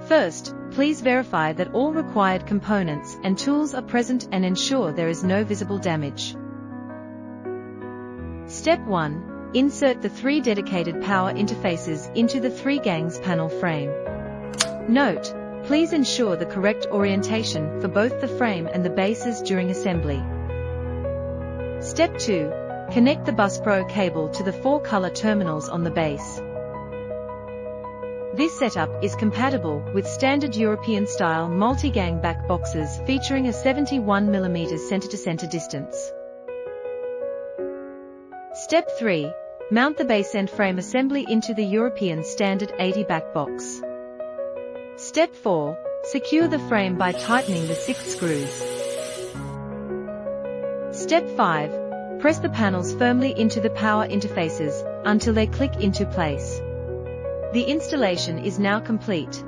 First, please verify that all required components and tools are present and ensure there is no visible damage. Step 1. Insert the 3 dedicated power interfaces into the 3 gangs panel frame. Note, please ensure the correct orientation for both the frame and the bases during assembly. Step 2. Connect the bus pro cable to the 4 color terminals on the base. This setup is compatible with standard European-style multi-gang back boxes featuring a 71 mm center-to-center distance. Step 3. Mount the base end frame assembly into the European standard 80 back box. Step 4. Secure the frame by tightening the 6 screws. Step 5. Press the panels firmly into the power interfaces until they click into place. The installation is now complete.